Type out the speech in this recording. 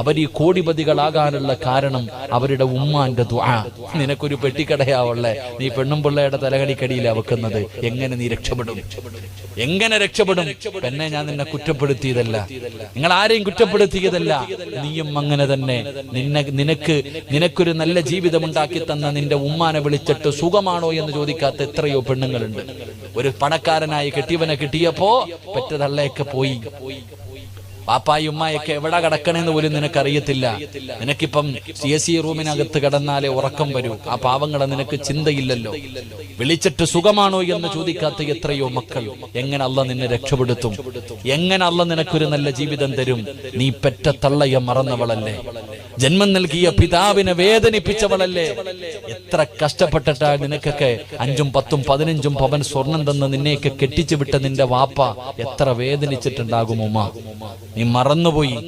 അവർ ഈ കോടിപതികളാകാനുള്ള കാരണം അവരുടെ ഉമ്മാന്റെ ദുആ. നിനക്കൊരു പെട്ടിക്കടയാവുള്ളേ, നീ പെണ്ണും പിള്ളയുടെ തലകടിക്കടിയിലാ വെക്കുന്നത്. എങ്ങനെ നീ രക്ഷപ്പെടും? എങ്ങനെ രക്ഷപ്പെടും? പെണ്ണെ, ഞാൻ നിന്നെ കുറ്റപ്പെടുത്തിയതല്ല, നിങ്ങൾ ആരെയും കുറ്റപ്പെടുത്തിയതല്ല. നീയും അങ്ങനെ തന്നെ. നിനക്കൊരു നല്ല ജീവിതം ഉണ്ടാക്കി തന്ന നിന്റെ ഉമ്മാനെ വിളിച്ചിട്ട് സുഖമാണോ എന്ന് ചോദിക്കാത്ത എത്രയോ പെണ്ണുങ്ങളുണ്ട്. ഒരു പണക്കാരനായി കെട്ടിയവനെ കിട്ടിയപ്പോ പെറ്റ തള്ളയൊക്കെ പോയി. പാപ്പായി ഉമ്മായൊക്കെ എവിടെ കിടക്കണെന്ന് പോലും നിനക്കറിയത്തില്ല. നിനക്കിപ്പം CSE റൂമിനകത്ത് കിടന്നാലേ ഉറക്കം വരൂ. ആ പാവങ്ങളെ നിനക്ക് ചിന്തയില്ലല്ലോ. വിളിച്ചിട്ട് സുഖമാണോ എന്ന് ചോദിക്കാത്ത എത്രയോ മക്കൾ. എങ്ങനെ അള്ള നിന്നെ രക്ഷപ്പെടുത്തും? എങ്ങനെ അള്ള നിനക്കൊരു നല്ല ജീവിതം തരും? നീ പെറ്റ തള്ളയെ മറന്നവളല്ലേ? ജന്മം നൽകിയ പിതാവിനെ വേദനിപ്പിച്ചവളല്ലേ? എത്ര കഷ്ടപ്പെട്ടിട്ടാ നിനക്കൊക്കെ 5ഉം 10ഉം 15ഉം പവൻ സ്വർണം തന്ന് നിന്നെയൊക്കെ കെട്ടിച്ചു വിട്ട നിന്റെ വാപ്പ എത്ര വേദനിച്ചിട്ടുണ്ടാകും ഉമ്മ. നീ മറന്നുപോയി.